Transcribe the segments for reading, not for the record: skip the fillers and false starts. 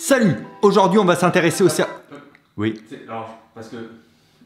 Salut! Aujourd'hui, on va s'intéresser au cerveau. Oui. Alors, parce que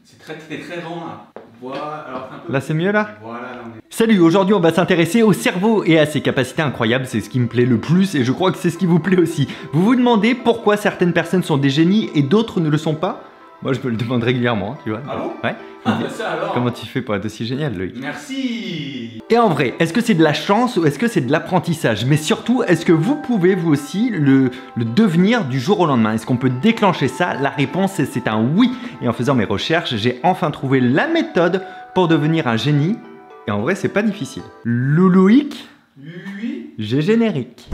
c'est très grand là. Voilà, alors un peu... Là, c'est mieux là? Voilà, là on est... Salut! Aujourd'hui, on va s'intéresser au cerveau et à ses capacités incroyables. C'est ce qui me plaît le plus et je crois que c'est ce qui vous plaît aussi. Vous vous demandez pourquoi certaines personnes sont des génies et d'autres ne le sont pas? Moi, je me le demande régulièrement, tu vois. Ah bon? Ouais. Ah bah ça alors. Comment tu fais pour être aussi génial, Loïc? Merci. Et en vrai, est-ce que c'est de la chance ou est-ce que c'est de l'apprentissage? Mais surtout, est-ce que vous pouvez, vous aussi, le devenir du jour au lendemain? Est-ce qu'on peut déclencher ça? La réponse, c'est un oui. Et en faisant mes recherches, j'ai enfin trouvé la méthode pour devenir un génie. Et en vrai, c'est pas difficile. Loïc? Oui. J'ai générique.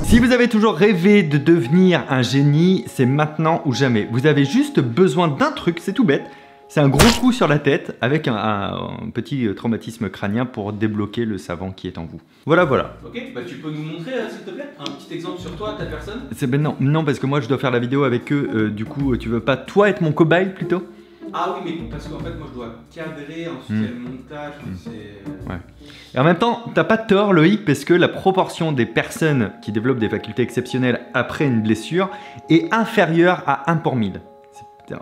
Si vous avez toujours rêvé de devenir un génie, c'est maintenant ou jamais. Vous avez juste besoin d'un truc, c'est tout bête. C'est un gros coup sur la tête avec un petit traumatisme crânien pour débloquer le savant qui est en vous. Voilà. Ok, bah tu peux nous montrer s'il te plaît un petit exemple sur toi, ta personne? Non, parce que moi je dois faire la vidéo avec eux, du coup tu veux pas toi être mon cobaye plutôt? Ah oui, mais parce qu'en fait moi je dois cadrer, ensuite il y a le montage, c'est... Ouais. Et en même temps, t'as pas tort Loïc, parce que la proportion des personnes qui développent des facultés exceptionnelles après une blessure est inférieure à 1 pour 1000.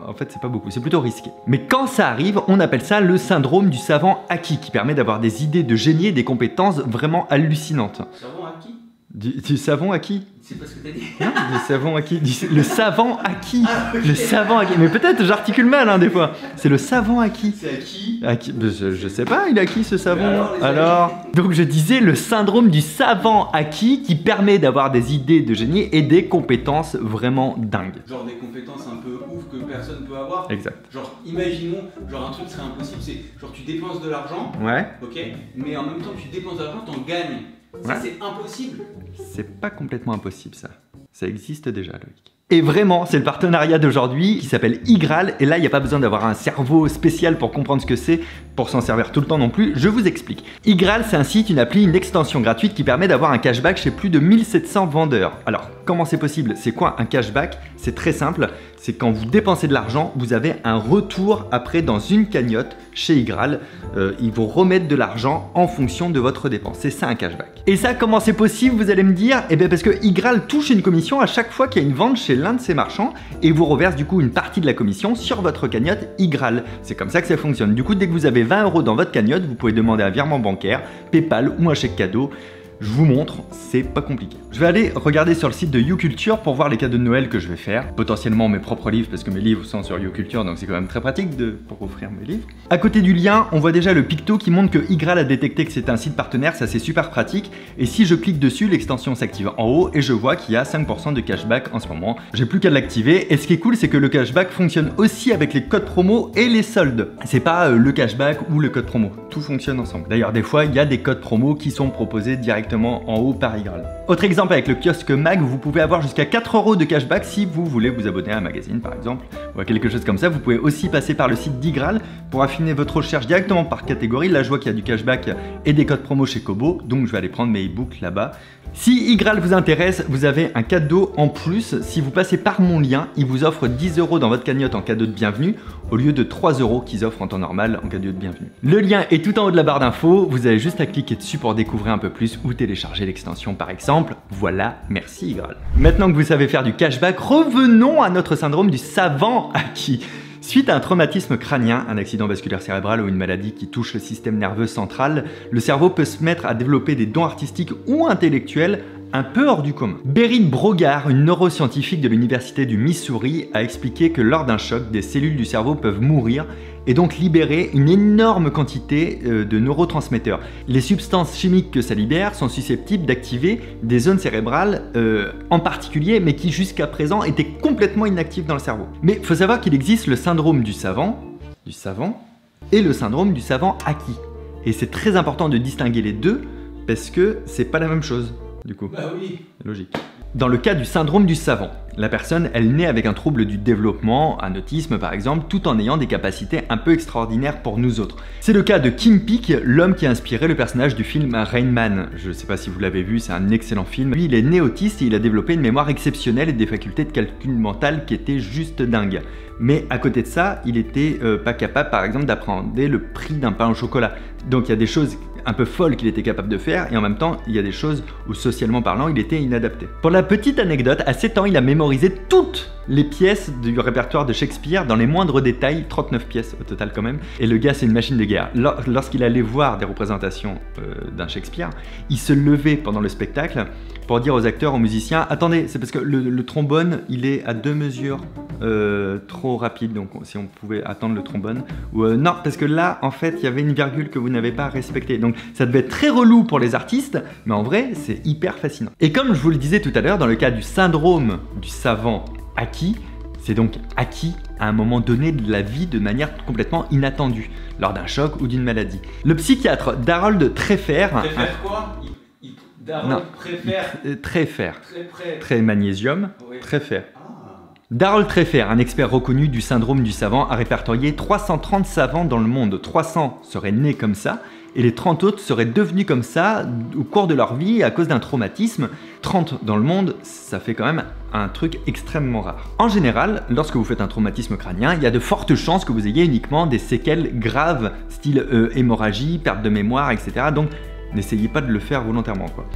En fait, c'est pas beaucoup, c'est plutôt risqué. Mais quand ça arrive, on appelle ça le syndrome du savant acquis, qui permet d'avoir des idées de génie et des compétences vraiment hallucinantes. Savant acquis? Du savant acquis? C'est pas ce que t'as dit? Non, du savant acquis. Le savant acquis. Ah, okay. Le savant acquis. Mais peut-être j'articule mal hein, des fois. C'est le savant acquis. C'est acquis? Je sais pas, il a acquis ce savon. Alors, donc je disais le syndrome du savant acquis qui permet d'avoir des idées de génie et des compétences vraiment dingues. Genre des compétences un peu ouf que personne peut avoir. Exact. Genre imaginons, genre un truc serait impossible, c'est genre tu dépenses de l'argent. Ouais. Ok. Mais en même temps que tu dépenses de l'argent, t'en gagnes. Ça Ouais. c'est impossible. C'est pas complètement impossible ça. Ça existe déjà Loïc. Et vraiment, c'est le partenariat d'aujourd'hui qui s'appelle Igral. Et là, il n'y a pas besoin d'avoir un cerveau spécial pour comprendre ce que c'est, pour s'en servir tout le temps non plus. Je vous explique. Igral, c'est un site, une appli, une extension gratuite qui permet d'avoir un cashback chez plus de 1700 vendeurs. Alors, comment c'est possible? C'est quoi un cashback? C'est très simple. C'est quand vous dépensez de l'argent, vous avez un retour après dans une cagnotte chez Igral. Ils vous remettent de l'argent en fonction de votre dépense. C'est ça un cashback. Et ça, comment c'est possible, vous allez me dire? Eh bien parce que Igral touche une commission à chaque fois qu'il y a une vente chez l'un de ses marchands et vous reverse du coup une partie de la commission sur votre cagnotte Igral. C'est comme ça que ça fonctionne. Du coup, dès que vous avez 20 € dans votre cagnotte, vous pouvez demander un virement bancaire, PayPal ou un chèque cadeau. Je vous montre, c'est pas compliqué. Je vais aller regarder sur le site de YouCulture pour voir les cadeaux de Noël que je vais faire. Potentiellement mes propres livres parce que mes livres sont sur YouCulture donc c'est quand même très pratique pour offrir mes livres. À côté du lien, on voit déjà le picto qui montre que Igral a détecté que c'est un site partenaire, ça c'est super pratique. Et si je clique dessus, l'extension s'active en haut et je vois qu'il y a 5% de cashback en ce moment. J'ai plus qu'à l'activer et ce qui est cool c'est que le cashback fonctionne aussi avec les codes promo et les soldes. C'est pas le cashback ou le code promo, tout fonctionne ensemble. D'ailleurs des fois il y a des codes promo qui sont proposés directement en haut par Igral. Autre exemple avec le kiosque Mag, vous pouvez avoir jusqu'à 4 € de cashback si vous voulez vous abonner à un magazine par exemple ou à quelque chose comme ça. Vous pouvez aussi passer par le site d'Igral pour affiner votre recherche directement par catégorie. Là je vois qu'il y a du cashback et des codes promo chez Kobo, donc je vais aller prendre mes e-books là-bas. Si Igral vous intéresse, vous avez un cadeau en plus. Si vous passez par mon lien, il vous offre 10 € dans votre cagnotte en cadeau de bienvenue au lieu de 3 € qu'ils offrent en temps normal en cadeau de bienvenue. Le lien est tout en haut de la barre d'infos. Vous avez juste à cliquer dessus pour découvrir un peu plus ou télécharger l'extension par exemple. Voilà, merci Igral. Maintenant que vous savez faire du cashback, revenons à notre syndrome du savant acquis. Suite à un traumatisme crânien, un accident vasculaire cérébral ou une maladie qui touche le système nerveux central, le cerveau peut se mettre à développer des dons artistiques ou intellectuels un peu hors du commun. Berin Brogard, une neuroscientifique de l'université du Missouri, a expliqué que lors d'un choc, des cellules du cerveau peuvent mourir et donc libérer une énorme quantité de neurotransmetteurs. Les substances chimiques que ça libère sont susceptibles d'activer des zones cérébrales en particulier, mais qui jusqu'à présent étaient complètement inactives dans le cerveau. Mais il faut savoir qu'il existe le syndrome du savant et le syndrome du savant acquis. Et c'est très important de distinguer les deux parce que c'est pas la même chose. Du coup, bah oui, logique. Dans le cas du syndrome du savant, la personne, elle naît avec un trouble du développement, un autisme par exemple, tout en ayant des capacités un peu extraordinaires pour nous autres. C'est le cas de Kim Peek, l'homme qui a inspiré le personnage du film Rain Man. Je sais pas si vous l'avez vu, c'est un excellent film. Lui, il est né autiste et il a développé une mémoire exceptionnelle et des facultés de calcul mental qui étaient juste dingues. Mais à côté de ça, il était pas capable par exemple d'appréhender le prix d'un pain au chocolat. Donc il y a des choses un peu folles qu'il était capable de faire, et en même temps, il y a des choses où, socialement parlant, il était inadapté. Pour la petite anecdote, à 7 ans, il a mémorisé toutes les pièces du répertoire de Shakespeare dans les moindres détails, 39 pièces au total quand même, et le gars c'est une machine de guerre. Lorsqu'il allait voir des représentations d'un Shakespeare, il se levait pendant le spectacle pour dire aux acteurs, aux musiciens, attendez, c'est parce que le trombone, il est à 2 mesures trop rapide, donc si on pouvait attendre le trombone, ou non, parce que là, en fait, il y avait une virgule que vous n'avez pas respectée. Donc ça devait être très relou pour les artistes, mais en vrai, c'est hyper fascinant. Et comme je vous le disais tout à l'heure, dans le cas du syndrome du savant acquis, c'est donc acquis à un moment donné de la vie de manière complètement inattendue, lors d'un choc ou d'une maladie. Le psychiatre Darold Treffer... Préfère quoi? Darold préfère... Treffer. Très magnésium, oui. Treffer. Darold Treffer, un expert reconnu du syndrome du savant, a répertorié 330 savants dans le monde. 300 seraient nés comme ça, et les 30 autres seraient devenus comme ça au cours de leur vie à cause d'un traumatisme. 30 dans le monde, ça fait quand même un truc extrêmement rare. En général, lorsque vous faites un traumatisme crânien, il y a de fortes chances que vous ayez uniquement des séquelles graves, style hémorragie, perte de mémoire, etc. Donc n'essayez pas de le faire volontairement, quoi.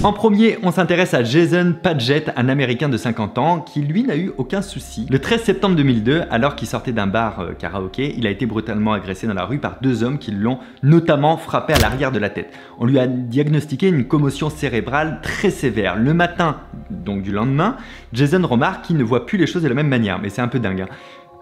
En premier, on s'intéresse à Jason Padgett, un Américain de 50 ans qui lui n'a eu aucun souci. Le 13 septembre 2002, alors qu'il sortait d'un bar karaoké, il a été brutalement agressé dans la rue par 2 hommes qui l'ont notamment frappé à l'arrière de la tête. On lui a diagnostiqué une commotion cérébrale très sévère. Le matin, donc du lendemain, Jason remarque qu'il ne voit plus les choses de la même manière, mais c'est un peu dingue, hein.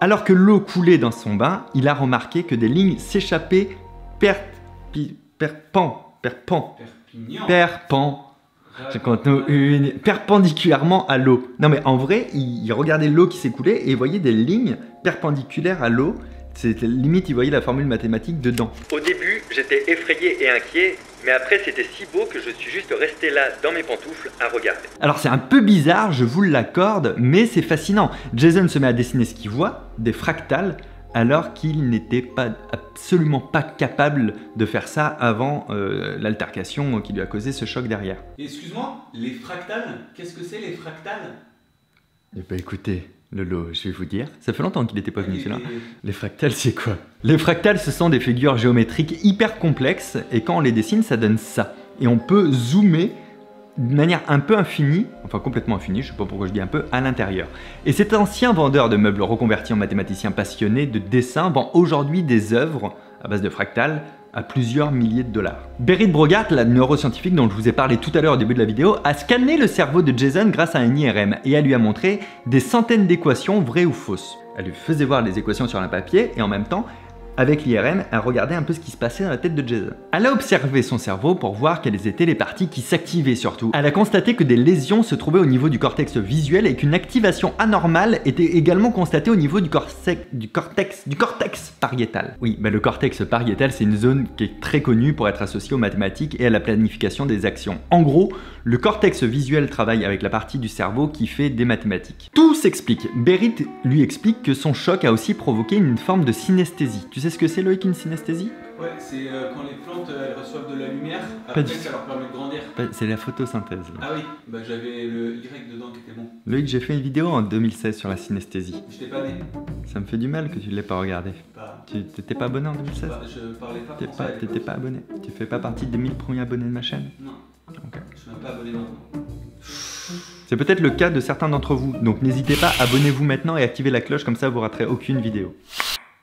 Alors que l'eau coulait dans son bain, il a remarqué que des lignes s'échappaient perpendiculairement à l'eau. Non mais en vrai, il regardait l'eau qui s'écoulait et il voyait des lignes perpendiculaires à l'eau. C'était limite, il voyait la formule mathématique dedans. Au début, j'étais effrayé et inquiet, mais après c'était si beau que je suis juste resté là dans mes pantoufles à regarder. Alors c'est un peu bizarre, je vous l'accorde, mais c'est fascinant. Jason se met à dessiner ce qu'il voit, des fractales, alors qu'il n'était absolument pas capable de faire ça avant l'altercation qui lui a causé ce choc derrière. Excuse-moi, les fractales, qu'est-ce que c'est les fractales? Eh ben écoutez, Lolo, je vais vous dire, ça fait longtemps qu'il n'était pas venu celui-là. Les fractales, c'est quoi? Les fractales, ce sont des figures géométriques hyper complexes, et quand on les dessine, ça donne ça. Et on peut zoomer de manière un peu infinie, enfin complètement infinie, je sais pas pourquoi je dis un peu, à l'intérieur. Et cet ancien vendeur de meubles reconverti en mathématicien passionné de dessin vend aujourd'hui des œuvres à base de fractales à plusieurs milliers de dollars. Berit Brogart, la neuroscientifique dont je vous ai parlé tout à l'heure au début de la vidéo, a scanné le cerveau de Jason grâce à un IRM et elle lui a montré des centaines d'équations vraies ou fausses. Elle lui faisait voir les équations sur un papier et en même temps, avec l'IRM, elle regardait un peu ce qui se passait dans la tête de Jason. Elle a observé son cerveau pour voir quelles étaient les parties qui s'activaient surtout. Elle a constaté que des lésions se trouvaient au niveau du cortex visuel et qu'une activation anormale était également constatée au niveau du cortex pariétal. Oui, le cortex pariétal, c'est une zone qui est très connue pour être associée aux mathématiques et à la planification des actions. En gros, le cortex visuel travaille avec la partie du cerveau qui fait des mathématiques. Tout s'explique. Berit lui explique que son choc a aussi provoqué une forme de synesthésie. Tu sais ce que c'est, Loïc, une synesthésie? Ouais, c'est quand les plantes elles reçoivent de la lumière, après ça leur permet de grandir. C'est la photosynthèse. Là. Ah oui, j'avais le Y dedans qui était bon. Loïc, j'ai fait une vidéo en 2016 sur la synesthésie. J'étais pas né. Ça me fait du mal que tu ne l'aies pas regardé. Tu t'étais pas abonné en 2016? Je parlais pas français. T'étais pas abonné? Tu fais pas partie des 1000 premiers abonnés de ma chaîne? Non. Okay. Je suis même pas abonné maintenant. C'est peut-être le cas de certains d'entre vous, donc n'hésitez pas, abonnez-vous maintenant et activez la cloche, comme ça vous raterez aucune vidéo.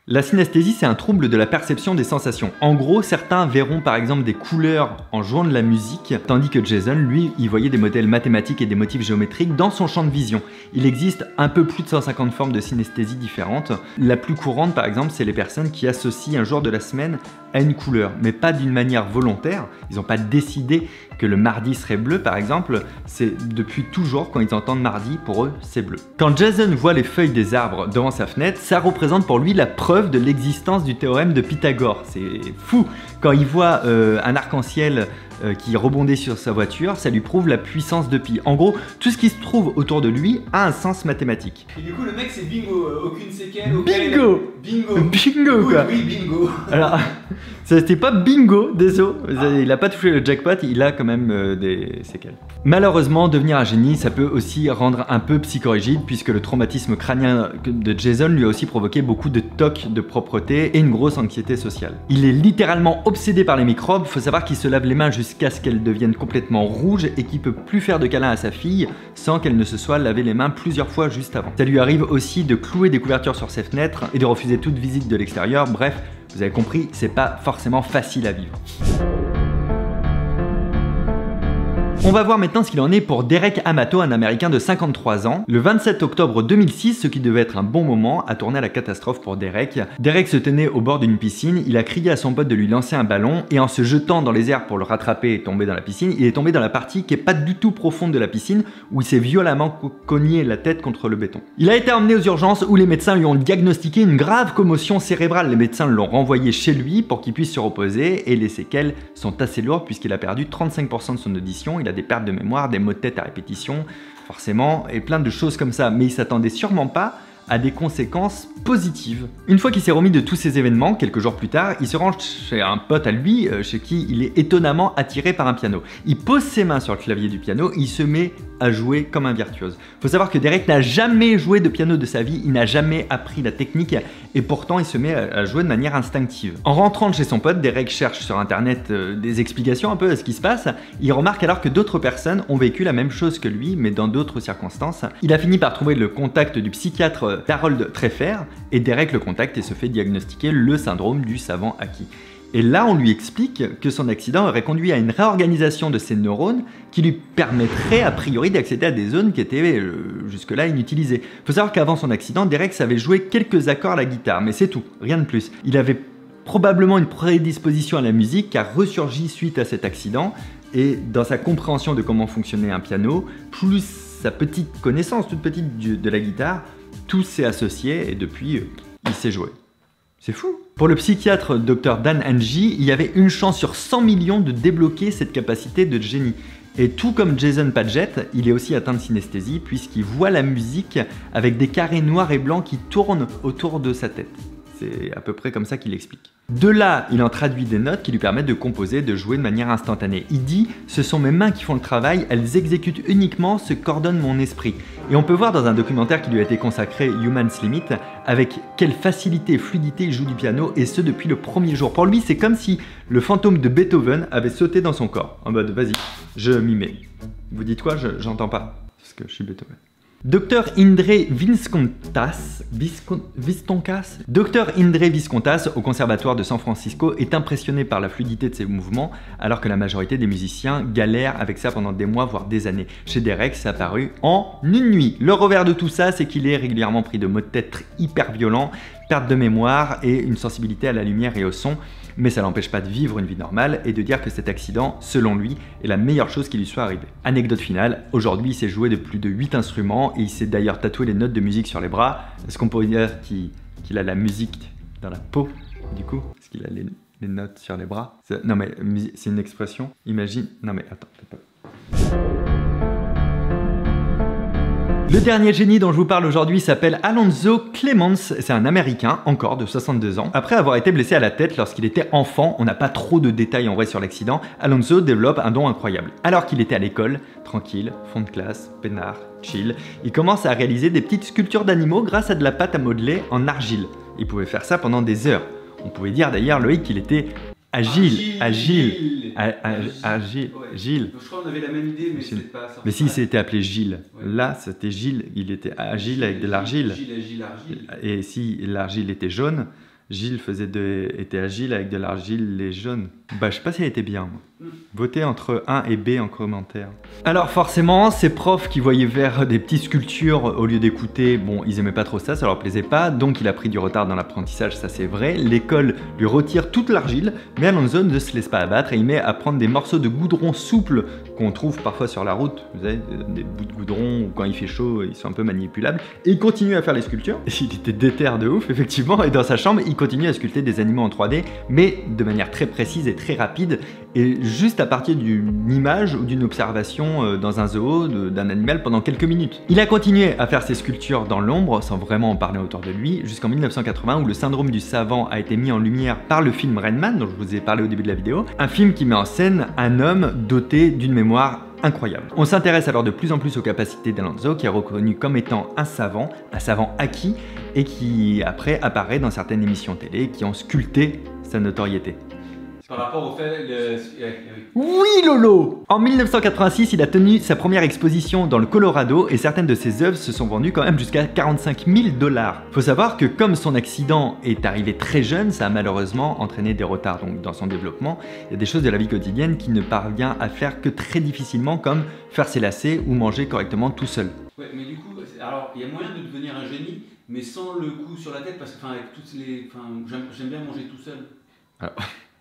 La synesthésie, c'est un trouble de la perception des sensations. En gros, certains verront par exemple des couleurs en jouant de la musique, tandis que Jason, lui, il voyait des modèles mathématiques et des motifs géométriques dans son champ de vision. Il existe un peu plus de 150 formes de synesthésie différentes. La plus courante, par exemple, c'est les personnes qui associent un jour de la semaine à une couleur, mais pas d'une manière volontaire. Ils n'ont pas décidé que le mardi serait bleu, par exemple. C'est depuis toujours, quand ils entendent mardi, pour eux, c'est bleu. Quand Jason voit les feuilles des arbres devant sa fenêtre, ça représente pour lui la preuve de l'existence du théorème de Pythagore. C'est fou! Quand il voit un arc-en-ciel qui rebondit sur sa voiture, ça lui prouve la puissance de pi. En gros, tout ce qui se trouve autour de lui a un sens mathématique. Et du coup, le mec, c'est bingo, aucune séquelle, Bingo. Bingo. Bingo quoi. Oui, bingo. Alors, c'était pas bingo, désolé. Il a pas touché le jackpot, il a quand même des séquelles. Malheureusement, devenir un génie, ça peut aussi rendre un peu psychorigide, puisque le traumatisme crânien de Jason lui a aussi provoqué beaucoup de tocs de propreté et une grosse anxiété sociale. Il est littéralement obsédé par les microbes, faut savoir qu'il se lave les mains jusqu'à ce qu'elles deviennent complètement rouges et qu'il peut plus faire de câlin à sa fille sans qu'elle ne se soit lavé les mains plusieurs fois juste avant. Ça lui arrive aussi de clouer des couvertures sur ses fenêtres et de refuser toute visite de l'extérieur, bref, vous avez compris, c'est pas forcément facile à vivre. On va voir maintenant ce qu'il en est pour Derek Amato, un Américain de 53 ans. Le 27 octobre 2006, ce qui devait être un bon moment, a tourné à la catastrophe pour Derek. Derek se tenait au bord d'une piscine, il a crié à son pote de lui lancer un ballon et en se jetant dans les airs pour le rattraper et tomber dans la piscine, il est tombé dans la partie qui est pas du tout profonde de la piscine où il s'est violemment cogné la tête contre le béton. Il a été emmené aux urgences où les médecins lui ont diagnostiqué une grave commotion cérébrale. Les médecins l'ont renvoyé chez lui pour qu'il puisse se reposer et les séquelles sont assez lourdes puisqu'il a perdu 35% de son audition, il a des pertes de mémoire, des maux de tête à répétition, forcément, et plein de choses comme ça. Mais il s'attendait sûrement pas à des conséquences positives. Une fois qu'il s'est remis de tous ces événements, quelques jours plus tard, il se rend chez un pote à lui, chez qui il est étonnamment attiré par un piano. Il pose ses mains sur le clavier du piano, il se met à jouer comme un virtuose. Faut savoir que Derek n'a jamais joué de piano de sa vie, il n'a jamais appris la technique et pourtant il se met à jouer de manière instinctive. En rentrant de chez son pote, Derek cherche sur internet des explications un peu à ce qui se passe. Il remarque alors que d'autres personnes ont vécu la même chose que lui, mais dans d'autres circonstances. Il a fini par trouver le contact du psychiatre Harold Treffer et Derek le contacte et se fait diagnostiquer le syndrome du savant acquis. Et là, on lui explique que son accident aurait conduit à une réorganisation de ses neurones qui lui permettrait a priori d'accéder à des zones qui étaient jusque-là inutilisées. Il faut savoir qu'avant son accident, Derek savait jouer quelques accords à la guitare, mais c'est tout, rien de plus. Il avait probablement une prédisposition à la musique qui a ressurgi suite à cet accident et dans sa compréhension de comment fonctionnait un piano, plus sa petite connaissance, toute petite de la guitare, tout s'est associé et depuis, il sait jouer. C'est fou. Pour le psychiatre Dr Dan Angie, il y avait une chance sur 100 millions de débloquer cette capacité de génie. Et tout comme Jason Padgett, il est aussi atteint de synesthésie puisqu'il voit la musique avec des carrés noirs et blancs qui tournent autour de sa tête. C'est à peu près comme ça qu'il l'explique. De là, il en traduit des notes qui lui permettent de composer, de jouer de manière instantanée. Il dit « Ce sont mes mains qui font le travail, elles exécutent uniquement ce qu'ordonne mon esprit ». Et on peut voir dans un documentaire qui lui a été consacré, Human's Limit, avec quelle facilité et fluidité il joue du piano, et ce depuis le premier jour. Pour lui, c'est comme si le fantôme de Beethoven avait sauté dans son corps, en mode « Vas-y, je m'y mets ». Vous dites quoi? J'entends pas, parce que je suis Beethoven. Dr Indre Viscontas, Dr Indre Viscontas au Conservatoire de San Francisco est impressionné par la fluidité de ses mouvements alors que la majorité des musiciens galèrent avec ça pendant des mois voire des années. Chez Derek, c'est apparu en une nuit. Le revers de tout ça, c'est qu'il est régulièrement pris de maux de tête hyper violents, perte de mémoire et une sensibilité à la lumière et au son. Mais ça l'empêche pas de vivre une vie normale et de dire que cet accident, selon lui, est la meilleure chose qui lui soit arrivée. Anecdote finale, aujourd'hui il s'est joué de plus de 8 instruments et il s'est d'ailleurs tatoué les notes de musique sur les bras. Est-ce qu'on pourrait dire qu'il a la musique dans la peau, du coup? Est-ce qu'il a les notes sur les bras? Non mais c'est une expression, imagine... Non mais attends, t'as pas... Le dernier génie dont je vous parle aujourd'hui s'appelle Alonzo Clemons, c'est un Américain, encore de 62 ans. Après avoir été blessé à la tête lorsqu'il était enfant, on n'a pas trop de détails en vrai sur l'accident, Alonzo développe un don incroyable. Alors qu'il était à l'école, tranquille, fond de classe, peinard, chill, il commence à réaliser des petites sculptures d'animaux grâce à de la pâte à modeler en argile. Il pouvait faire ça pendant des heures. On pouvait dire d'ailleurs, Loïc, qu'il était agile. Gilles. Je crois qu'on avait la même idée, mais c'est pas ça. Mais si, il s'était appelé Gilles. Ouais. Là, c'était Gilles. Il était agile avec de l'argile. Gilles. Et si l'argile était jaune, Gilles était agile avec de l'argile et jaune. Bah, je sais pas si elle était bien, moi. Votez entre 1 et B en commentaire. Alors forcément, ces profs qui voyaient vers des petites sculptures au lieu d'écouter, bon, ils aimaient pas trop ça leur plaisait pas, donc il a pris du retard dans l'apprentissage, ça c'est vrai. L'école lui retire toute l'argile, mais Alonzo ne se laisse pas abattre et il met à prendre des morceaux de goudron souple qu'on trouve parfois sur la route, vous savez, des bouts de goudron, ou quand il fait chaud, ils sont un peu manipulables, et il continue à faire les sculptures. Il était déter de ouf, effectivement, et dans sa chambre, il continue à sculpter des animaux en 3D, mais de manière très précise et très rapide, et juste à partir d'une image ou d'une observation dans un zoo d'un animal pendant quelques minutes. Il a continué à faire ses sculptures dans l'ombre, sans vraiment en parler autour de lui, jusqu'en 1980, où le syndrome du savant a été mis en lumière par le film Rain Man, dont je vous ai parlé au début de la vidéo, un film qui met en scène un homme doté d'une mémoire incroyable. On s'intéresse alors de plus en plus aux capacités d'Alonso, qui est reconnu comme étant un savant acquis, et qui après apparaît dans certaines émissions télé qui ont sculpté sa notoriété. Par rapport au fait... Oui Lolo! En 1986, il a tenu sa première exposition dans le Colorado et certaines de ses œuvres se sont vendues quand même jusqu'à 45 000 $. Faut savoir que comme son accident est arrivé très jeune, ça a malheureusement entraîné des retards donc, dans son développement. Il y a des choses de la vie quotidienne qu'il ne parvient à faire que très difficilement, comme faire ses lacets ou manger correctement tout seul. Ouais, mais du coup, alors il y a moyen de devenir un génie, mais sans le coup sur la tête, parce que avec toutes les... j'aime bien manger tout seul. Alors...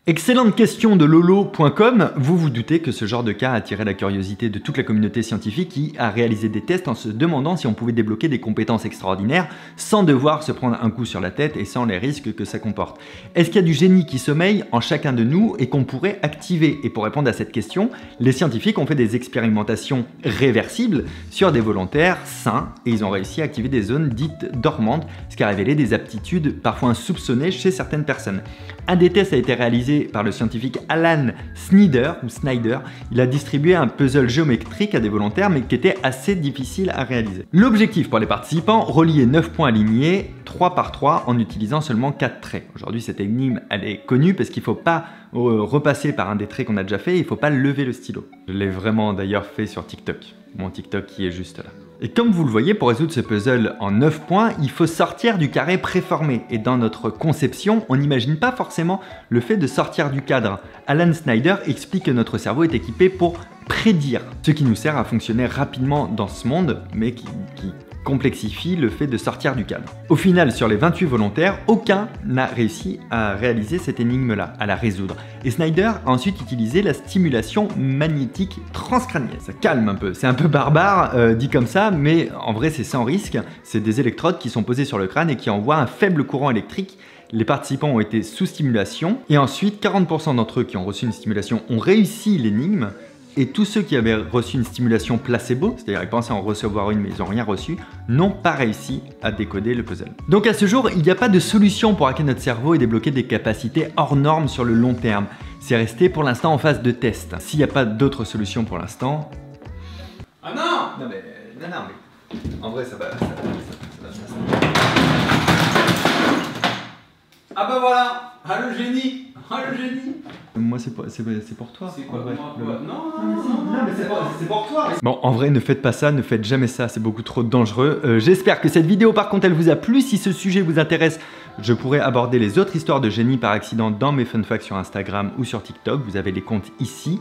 Excellente question de lolo.com. Vous vous doutez que ce genre de cas a attiré la curiosité de toute la communauté scientifique qui a réalisé des tests en se demandant si on pouvait débloquer des compétences extraordinaires sans devoir se prendre un coup sur la tête et sans les risques que ça comporte. Est-ce qu'il y a du génie qui sommeille en chacun de nous et qu'on pourrait activer? Et pour répondre à cette question, les scientifiques ont fait des expérimentations réversibles sur des volontaires sains et ils ont réussi à activer des zones dites dormantes, ce qui a révélé des aptitudes parfois insoupçonnées chez certaines personnes. Un des tests a été réalisé par le scientifique Alan Snyder. Il a distribué un puzzle géométrique à des volontaires mais qui était assez difficile à réaliser. L'objectif pour les participants, relier 9 points alignés 3 par 3 en utilisant seulement 4 traits. Aujourd'hui cette énigme elle est connue parce qu'il ne faut pas repasser par un des traits qu'on a déjà fait, il ne faut pas lever le stylo. Je l'ai vraiment d'ailleurs fait sur TikTok, mon TikTok qui est juste là. Et comme vous le voyez, pour résoudre ce puzzle en 9 points, il faut sortir du carré préformé. Et dans notre conception, on n'imagine pas forcément le fait de sortir du cadre. Alan Snyder explique que notre cerveau est équipé pour prédire, ce qui nous sert à fonctionner rapidement dans ce monde, mais qui complexifie le fait de sortir du cadre. Au final, sur les 28 volontaires, aucun n'a réussi à réaliser cette énigme-là, à la résoudre. Et Snyder a ensuite utilisé la stimulation magnétique transcrânienne. Ça calme un peu, c'est un peu barbare dit comme ça, mais en vrai c'est sans risque. C'est des électrodes qui sont posées sur le crâne et qui envoient un faible courant électrique. Les participants ont été sous stimulation et ensuite 40% d'entre eux qui ont reçu une stimulation ont réussi l'énigme. Et tous ceux qui avaient reçu une stimulation placebo, c'est-à-dire ils pensaient en recevoir une mais ils n'ont rien reçu, n'ont pas réussi à décoder le puzzle. Donc à ce jour, il n'y a pas de solution pour hacker notre cerveau et débloquer des capacités hors normes sur le long terme. C'est resté pour l'instant en phase de test. S'il n'y a pas d'autre solution pour l'instant... Ah non! Non mais... En vrai ça va... Ah bah voilà! Ah le génie! Ah le génie! Moi c'est pour toi. C'est quoi? En vrai. Non, mais c'est pour toi! Bon, en vrai, ne faites pas ça, ne faites jamais ça, c'est beaucoup trop dangereux. J'espère que cette vidéo, par contre, elle vous a plu. Si ce sujet vous intéresse, je pourrais aborder les autres histoires de génie par accident dans mes fun facts sur Instagram ou sur TikTok. Vous avez les comptes ici.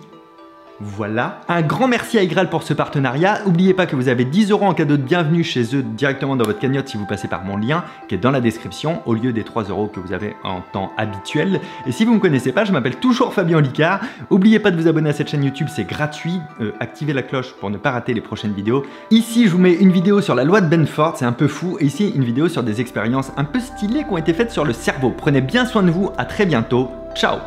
Voilà. Un grand merci à Igral pour ce partenariat. N'oubliez pas que vous avez 10 € en cadeau de bienvenue chez eux directement dans votre cagnotte si vous passez par mon lien qui est dans la description au lieu des 3 € que vous avez en temps habituel. Et si vous ne me connaissez pas, je m'appelle toujours Fabien Olicard. N'oubliez pas de vous abonner à cette chaîne YouTube, c'est gratuit. Activez la cloche pour ne pas rater les prochaines vidéos. Ici, je vous mets une vidéo sur la loi de Benford, c'est un peu fou. Et ici, une vidéo sur des expériences un peu stylées qui ont été faites sur le cerveau. Prenez bien soin de vous, à très bientôt. Ciao!